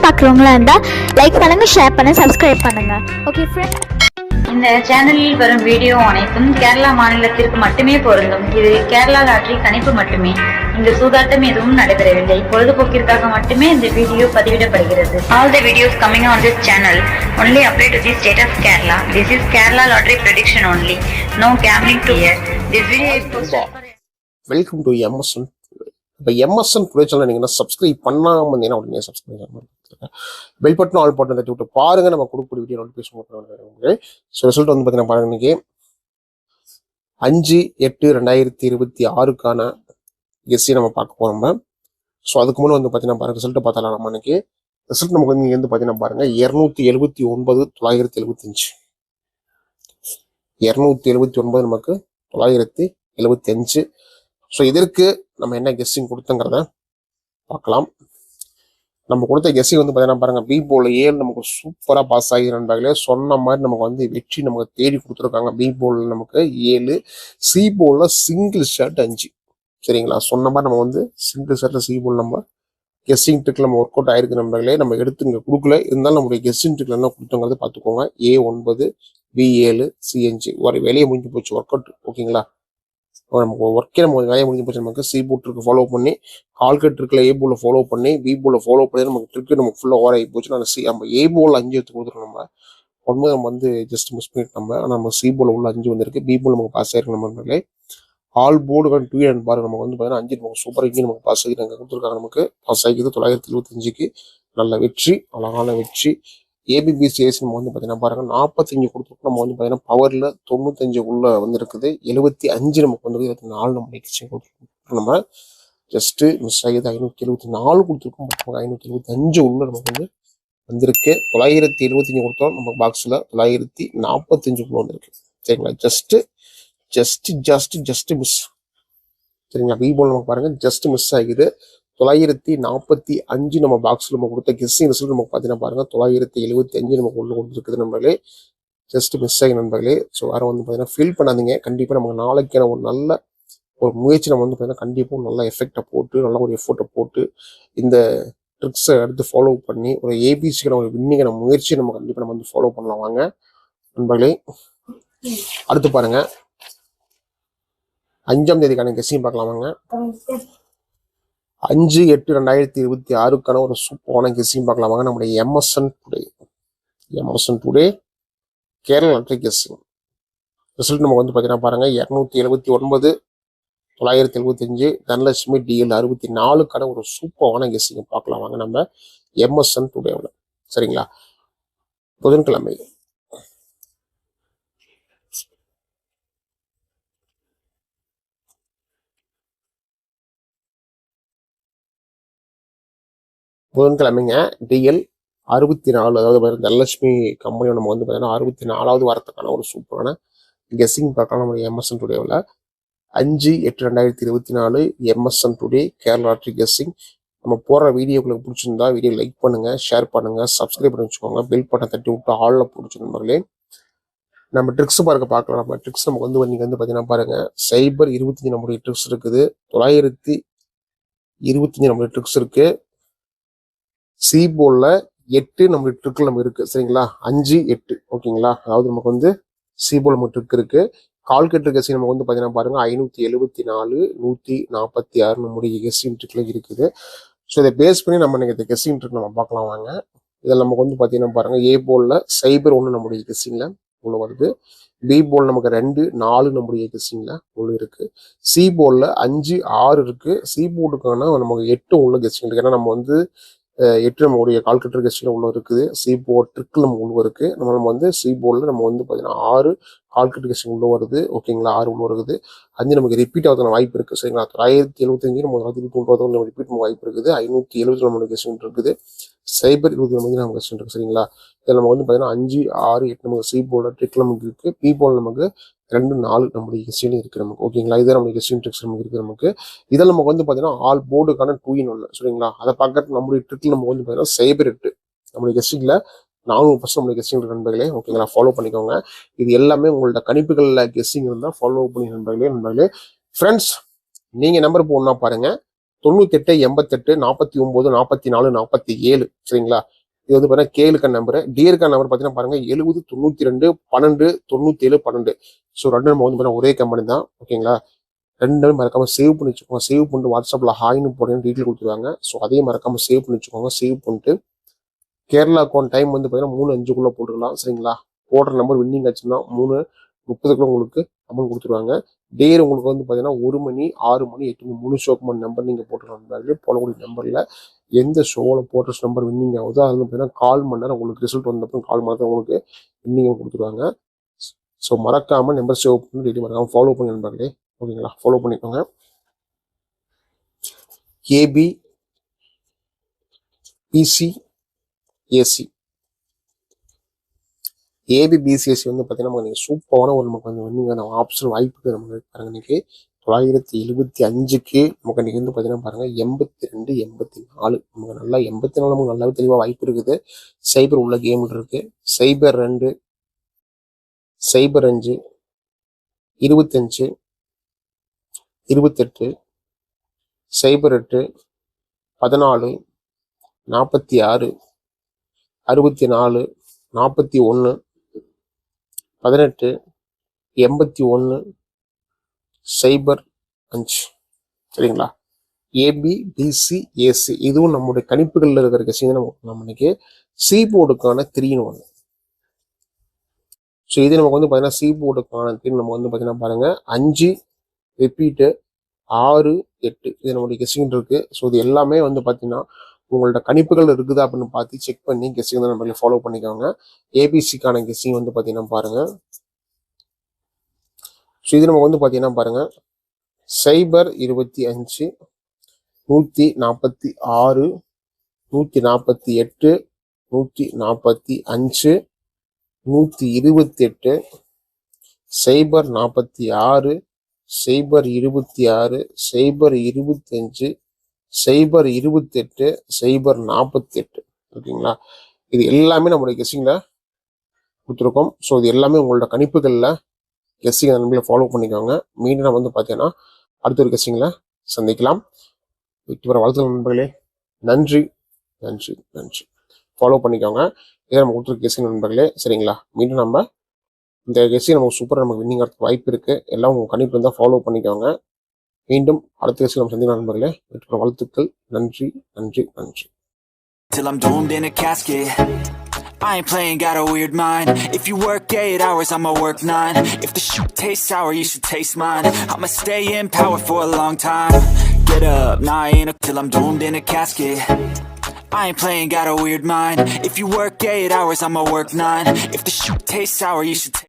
பார்க்குறவங்களா இருந்தால் லைக் பண்ணுங்கள், ஷேர் பண்ணுங்கள், சப்ஸ்கிரைப் பண்ணுங்கள். ஓகே ஃப்ரெண்ட்ஸ், இந்த சேனலில் வரும் வீடியோ அனைத்தும் கேரளா மாநிலத்திற்கு மட்டுமே பொருந்தும். இது கேரளா லாட்டரி கணிப்பு மட்டுமே. இங்கு சூதாட்டம் எதுவும் நடைபெறவில்லை. பொழுதுபோக்கிற்காக மட்டுமே இந்த video பதிவிடப்படுகிறது. All the videos coming on this channel only apply to the state of Kerala. This is Kerala lottery prediction only. No gambling to here. This video is posted for... welcome to MSN. இப்போ MSN today channel நீங்கள் subscribe பண்ணாமல் இருந்தீங்கன்னா உடனே subscribe பண்ணுங்க. Bell button all button தட்டி விட்டு பாருங்க. நம்ம கொடுக்கக்கூடிய வீடியோ நோட்டிஃபிகேஷன் பண்ணுவாங்க. ஸோ ரிசல்ட் வந்து பார்த்தீங்கன்னா பாருங்க, இன்னைக்கு 5/8/2026 கெஸ்ஸி நம்ம பார்க்க போகிறோம். ஸோ அதுக்கு முன்னே வந்து பார்த்தீங்கன்னா பாருங்க, ரிசல்ட்டை பார்த்தாலும் நம்ம இன்னைக்கு ரிசல்ட் நமக்கு வந்து இங்கே வந்து பார்த்தீங்கன்னா பாருங்க 279,975 279 நமக்கு 975. ஸோ இதற்கு நம்ம என்ன கெஸ்ஸிங் கொடுத்தங்கிறத பார்க்கலாம். நம்ம கொடுத்த கெஸ்ஸிங் வந்து பார்த்தீங்கன்னா பாருங்க, பி போல் 7 நமக்கு சூப்பராக பாஸ் ஆகி நண்பர்களே. சொன்ன மாதிரி நமக்கு வந்து வெற்றி நமக்கு தேடி கொடுத்துருக்காங்க. பி போல் நமக்கு 7, சி போலில் சிங்கிள் ஷர்ட் 5. சரிங்களா, சொன்ன மாதிரி நம்ம வந்து சிங்கிள் ஷர்ட்ல சி போல் நம்ம கெஸ்ஸிங் ட்ரிக்ல நம்ம ஒர்க் அவுட் ஆயிருக்கு நண்பர்களே. நம்ம எடுத்து இங்கே கொடுக்கல, இருந்தாலும் நம்மளுடைய கெஸ்ஸிங் ட்ரிக்ல என்ன கொடுத்தோங்கிறத பார்த்துக்கோங்க. A9, B7, C5 ஒரு வேலையை முடிஞ்சு போச்சு, ஒர்க் அவுட். ஓகேங்களா, நமக்கு ஒர்க்கே நம்ம வேலையை முடிஞ்சு போச்சு. நமக்கு சி போல் ட்ரிக் ஃபாலோ பண்ணி, கால்கட் ட்ரிக்ல ஏ போல ஃபாலோ பண்ணி, பி போல ஃபாலோ பண்ணி நமக்கு ட்ரிக் நமக்கு ஃபுல்லாக ஓவர் ஆகி போச்சு. நம்ம நம்ம ஏ போல் 5 எடுத்து கொடுத்துருக்கோம். நம்ம ஒன்று நம்ம வந்து ஜஸ்ட் மிஸ் பண்ணிட்டு ஆனால் நம்ம சி போல உள்ள 5 வந்திருக்கு. பி போல் நமக்கு பாஸ் ஆயிருக்கு நம்பர்களே. ஆல் போர்டு 2 அண்ட் பாருங்க, நமக்கு வந்து பார்த்தீங்கன்னா 5 நமக்கு சூப்பர் இங்கே நமக்கு பாஸ் ஆகி நாங்கள் கொடுத்துருக்காங்க. நமக்கு பாஸ் ஆகிக்குது 975க்கு. நல்ல வெற்றி, அழகான வெற்றி. ஏபிபிசிஎஸ் நம்ம வந்து பார்த்தீங்கன்னா பாருங்க 45 கொடுத்துருக்கோம். நம்ம வந்து பார்த்தீங்கன்னா பவர்ல 95 உள்ள வந்து இருக்குது. 75 நமக்கு வந்து 24 நம்ம எக்ஸ்சேஞ்ச் கொடுத்துருக்கோம். நம்ம ஜஸ்ட் மிஸ் ஆகியது 574 கொடுத்துருக்கோம். 575 உள்ள நமக்கு வந்து வந்திருக்கு. 975 கொடுத்தோம். நம்ம பாக்ஸ்ல 945 வந்திருக்கு. சரிங்களா, ஜஸ்ட் மிஸ். சரிங்களா, பி போல் நமக்கு பாருங்க ஜஸ்ட் மிஸ் ஆகிது. 945 நம்ம பாக்ஸ்ல நம்ம கொடுத்த கெஸ்ஸிங் ரிசல்ட் நமக்கு பார்த்தீங்கன்னா பாருங்க 975 நமக்கு உள்ள கொடுத்துருக்குது நண்பர்களே. ஜஸ்ட் மிஸ் ஆகி நண்பர்களே. ஸோ யாரும் வந்து பார்த்தீங்கன்னா ஃபீல் பண்ணாதீங்க. கண்டிப்பாக நமக்கு நாளைக்கான ஒரு நல்ல ஒரு முயற்சி நம்ம வந்து பார்த்தீங்கன்னா கண்டிப்பாக நல்ல எஃபெக்டை போட்டு, நல்ல ஒரு எஃபோர்ட்டை போட்டு இந்த ட்ரிக்ஸை எடுத்து ஃபாலோ பண்ணி ஒரு ஏபிசிக்கான ஒரு வின்னிங்கான முயற்சியை நம்ம கண்டிப்பாக நம்ம வந்து ஃபாலோ பண்ணலாம் வாங்க நண்பர்களே. அடுத்து பாருங்க 5ஆம் தேதிக்கான கெஸ்ஸிங் பார்க்கலாம் வாங்க. 5/8/2026 ஒரு சூப்பரான கெஸ்ஸிங் பார்க்கலாம் வாங்க. நம்முடைய MSN today Kerala lottery guessing result நமக்கு வந்து பார்த்தீங்கன்னா பாருங்க 279, 975, தனலட்சுமி DL 64 ஒரு சூப்பரான கெஸ்ஸிங் பார்க்கலாம் வாங்க நம்ம எம்எஸ்என் டுடேவில். சரிங்களா, புதன்கிழமை புதன்கிழமைங்க DL 64, அதாவது தனலட்சுமி கம்பெனி நம்ம வந்து பார்த்தீங்கன்னா 64வது வாரத்துக்கான ஒரு சூப்பரான கெஸ்ஸிங் பார்க்கலாம் நம்ம எம்எஸ்என் டுடேவில். 5/8/2024 எம்எஸ்என் டுடே கேரளா லாட்டரி கெஸ்ஸிங். நம்ம போடுற வீடியோ உங்களுக்கு பிடிச்சிருந்தா வீடியோ லைக் பண்ணுங்க, ஷேர் பண்ணுங்க, சப்ஸ்கிரைப் பண்ணி வச்சுக்கோங்க. பெல் பட்டன் தட்டி விட்டு ஆளில் பிடிச்ச நண்பர்களே. நம்ம ட்ரிக்ஸ் பார்க்கலாம். நம்ம ட்ரிக்ஸ் நமக்கு வந்து நீங்க வந்து பார்த்தீங்கன்னா பாருங்க சைபர் 25 நம்மளுடைய ட்ரிக்ஸ் இருக்குது. 925 நம்மளுடைய ட்ரிக்ஸ் இருக்கு. சி போல்ல 8 நம்மளுடைய ட்ரிக்ல நம்ம இருக்கு. சரிங்களா, 5, 8. ஓகேங்களா, அதாவது நமக்கு வந்து சி போல் நம்ம ட்ரிக் இருக்கு. கால்குலேட்டர் கெஸ்ஸிங் நமக்கு வந்து பார்த்தீங்கன்னா பாருங்க 574, 146 நம்முடைய கெஸ்ஸிங் ட்ரிக்ல இருக்குது. ஸோ இதை பேஸ் பண்ணி நம்ம இன்னைக்கு இந்த கெஸ்ஸிங் ட்ரிக் நம்ம பார்க்கலாம் வாங்க. இதில் நமக்கு வந்து பார்த்தீங்கன்னா பாருங்க ஏ போல்ல சைபர் 1 நம்முடைய கெஸ்ஸிங்ல உள்ள வருது. பி போல் நமக்கு 2, 4 நம்முடைய கெஸ்ஸிங்ல உள்ள இருக்கு. சி போல்ல 5, 6 இருக்கு. சி போர்டுக்கான நமக்கு 8 உள்ள கெஸ்ஸிங் இருக்கு. ஏன்னா நம்ம வந்து 8 நம்மளுடைய கால்குலேட்டர் கெஸ்டில் உள்ள இருக்குது. சி போர்ட் ட்ரிக்கில் நம்ம உள்ள இருக்கு. நம்ம வந்து சி போர்டில் நம்ம வந்து பார்த்தீங்கன்னா 6 கால்குலேட்டர் கெஸ்டிங் உள்ள வருது. ஓகேங்களா, 6 உள்ள இருக்குது. 5 நமக்கு ரிப்பீட் ஆகிறதுக்கான வாய்ப்பு இருக்குது. சரிங்களா, 975 நம்ம 990 நம்ம ரிப்பீட் வாய்ப்பு இருக்குது. 570 நம்மளுடைய கெஸ்டிங் இருக்குது. சைபர் 20 நம்ம கெஸ்டிங் இருக்கு. சரிங்களா, இதில் நம்ம வந்து பார்த்தீங்கன்னா 5, 6, 8 நமக்கு சி போர்டில் ட்ரிக்கில் நமக்கு இருக்கு. பி போர்டில் நமக்கு 2, 4 நம்மளுடைய கெஸ்டிங் இருக்கு நமக்கு. ஓகேங்களா, இதே நம்மளுடைய கெஸ்டிங் ட்ரிக்ஸ் நமக்கு இருக்கு நமக்கு. இதில் நமக்கு வந்து பார்த்தீங்கன்னா ஆல் போர்டுக்கான 2 in 1. சரிங்களா, அதை பார்க்கறது நம்மளுடைய ட்ரிக்ல நம்ம வந்து பார்த்தீங்கன்னா சைபர் 8 நம்மளுடைய கெஸ்டிங்ல 400% நம்மளுடைய கெஸ்டிங் நண்பர்களே. ஓகேங்களா, ஃபாலோ பண்ணிக்கோங்க. இது எல்லாமே உங்களோட கணிப்புகளில் கெஸ்டிங் இருந்தால் ஃபாலோ பண்ணி நண்பர்களே. ஃப்ரெண்ட்ஸ், நீங்க நம்பர் போடணும்னா பாருங்க 98, 88, 49, 44, 47. சரிங்களா, இது வந்து பார்த்தீங்கன்னா கேளுக்கான நம்பர். டியருக்கான நம்பர் பார்த்தீங்கன்னா பாருங்க 70 92 12 97 12. ஸோ ரெண்டு நம்ம வந்து பார்த்தீங்கன்னா ஒரே கம்பெனி தான். ஓகேங்களா? ரெண்டு மறக்காம சேவ் பண்ணி வச்சுக்கோங்க. சேவ் பண்ணிட்டு வாட்ஸ்அப்ல ஹாய்னு போடுங்க, டீட்டெயில் கொடுத்துருவாங்க. ஸோ அதையும் மறக்காம சேவ் பண்ணி வச்சுக்கோங்க. சேவ் பண்ணிட்டு கேரளா அக்கௌண்ட் டைம் வந்து பார்த்தீங்கன்னா 3:05 போட்டுக்கலாம். சரிங்களா? போடுற நம்பர் வின்னிங் ஆச்சுன்னா 3:30 உங்களுக்கு அமௌண்ட் கொடுத்துருவாங்க. டேர் உங்களுக்கு வந்து பார்த்தீங்கன்னா 1 மணி 6 மணி 8 மணி 3 ஷோக்கு நம்பர் நீங்கள் போட்டுக்கலாம். போடக்கூடிய நம்பரில் எந்த ஷோவில் போட்ட நம்பர் வின்னிங் ஆகுதோ அது வந்து பார்த்தீங்கன்னா கால் மணி நேரம் உங்களுக்கு ரிசல்ட் வந்தப்பறம் கால் மணி நேரம் உங்களுக்கு வின்னிங் கொடுத்துருவாங்க. ஸோ மறக்காம நம்பர் சேவ் பண்ணி டெய்லி மறக்காம ஃபாலோ பண்ணி நண்பர்களே. ஓகேங்களா? ஃபாலோ பண்ணிக்கோங்க. ஏபி பிசி ஏசி ஏபிபிசிஎஸ்சி வந்து பார்த்தீங்கன்னா நீங்கள் சூப்பரான ஒரு நமக்கு வந்து வின்னிங்கான ஆப்ஷன் வாய்ப்புக்கு நமக்கு பாருங்க. இன்னைக்கு 975க்கு நமக்கு இன்னைக்கு வந்து பார்த்தீங்கன்னா பாருங்க 82 84 நமக்கு நல்லா 84 நமக்கு நல்லாவே தெளிவாக வாய்ப்பு இருக்குது. சைபர் உள்ள கேம் இருக்கு. சைபர் 2 சைபர் 5 25 28 சைபர் 8 14 46 64 41 18 81 சைபர் 5. சரிங்களா? ஏபிபிசிஏசி இதுவும் நம்முடைய கணிப்புகளில் இருக்கிற கட்சி நம்ம இன்னைக்கு சி போர்டுக்கான 3-1. ஸோ இது நமக்கு வந்து பார்த்தீங்கன்னா சி போர்டுக்கான 3 நம்ம வந்து பார்த்தீங்கன்னா பாருங்க 5 ரிப்பீட்டு 6 8 இது நம்மளுடைய கெஸ்டிங் இருக்கு. ஸோ இது எல்லாமே வந்து பார்த்தீங்கன்னா உங்களோட கணிப்புகள் இருக்குதா அப்படின்னு பார்த்து செக் பண்ணி கெஸ்டிங் தான் நம்ம ஃபாலோ பண்ணிக்கோங்க. ஏபிசிக்கான கெஸ்டிங் வந்து பார்த்தீங்கன்னா பாருங்க. ஸோ இது நமக்கு வந்து பார்த்தீங்கன்னா பாருங்க சைபர் 25 146 148 145 128 சைபர் 46 சைபர் 26 சைபர் 25 சைபர் 28 சைபர் 48. ஓகேங்களா? இது எல்லாமே நம்மளுடைய கெஸ்டிங்ல கொடுத்துருக்கோம். ஸோ இது எல்லாமே உங்களோட கணிப்புகளில் கெஸ்டிங் நண்பர்களை ஃபாலோ பண்ணிக்கோங்க. மீண்டும் நம்ம வந்து பார்த்தீங்கன்னா அடுத்த ஒரு கெஸ்டிங்ல சந்திக்கலாம். வெற்றி பெற வாழ்த்துக்கள் நண்பர்களே. நன்றி நன்றி நன்றி. ஃபாலோ பண்ணிக்கோங்க. இதை நம்ம கொடுத்துருக்க கெஸ்டிங் நண்பர்களே. சரிங்களா? மீண்டும் நம்ம இந்த கெஸ்டிங் நமக்கு சூப்பராக நமக்கு வின்னிங் ஆகிறதுக்கு வாய்ப்பு இருக்கு. எல்லாம் உங்க கணிப்பு இருந்தால் ஃபாலோ பண்ணிக்கோங்க. மீண்டும் அடுத்த கெஸ்டிங் நம்ம சந்திக்கலாம் நண்பர்களே. வெற்றி பெற வாழ்த்துக்கள். நன்றி நன்றி நன்றி. Till I'm doomed in a casket, I ain't playing, got a weird mind. If you work 8 hours, I'ma work 9. If the shoot tastes sour, you should taste mine. I'ma stay in power for a long time. Get up, nah, I ain't till I'm doomed in a casket. I ain't playing, got a weird mind. If you work 8 hours, I'ma work 9. If the shoot tastes sour, you should